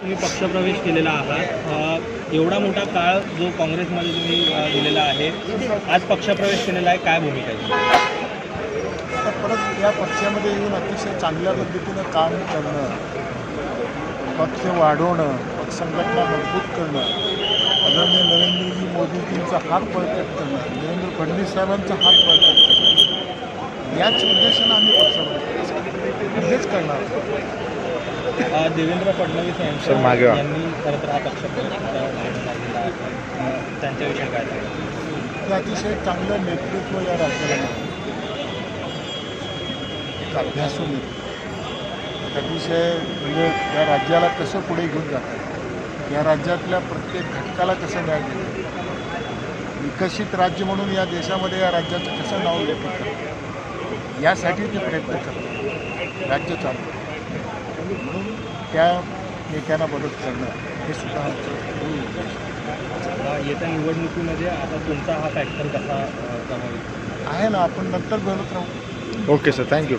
तुम्ही पक्षप्रवेश केलेला आहात, एवढा मोठा काळ जो काँग्रेसमध्ये तुम्ही दिलेला आहे, आज पक्षप्रवेश केलेला आहे, काय भूमिका आहे? आता परत या पक्षामध्ये येऊन अतिशय चांगल्या पद्धतीनं काम करणं, पक्ष वाढवणं, पक्ष संघटना मजबूत करणं, आदरणीय नरेंद्रजी मोदीजींचा हात बळकट करणं, देवेंद्र फडणवीस साहेबांचा हात बळकट करणं, याच उद्देशानं आम्ही पक्षामध्ये हेच करणार. देवेंद्र फडणवीस यांनी खरं तर हा पक्षप्रवेश त्यांच्याविषयी काय सांगितलं? हे अतिशय चांगलं नेतृत्व या राज्याला मिळालं. एक अभ्यासू नेतृत्व, अतिशय म्हणजे या राज्याला कसं पुढे घेऊन जातात, या राज्यातल्या प्रत्येक घटकाला कसं न्याय देतात, विकसित राज्य म्हणून या देशामध्ये या राज्याचं कसं नाव लेखित करतात, यासाठी ते प्रयत्न करतात, राज्य चालतं. म्हणून त्या नेत्यांना मदत करणं हे सुद्धा आमचं मूळ उद्देश आहे. येत्या निवडणुकीमध्ये आता तुमचा हा फॅक्टर कसा प्रभावित आहे ना, आपण नंतर बोलत राहू. Okay sir, thank you.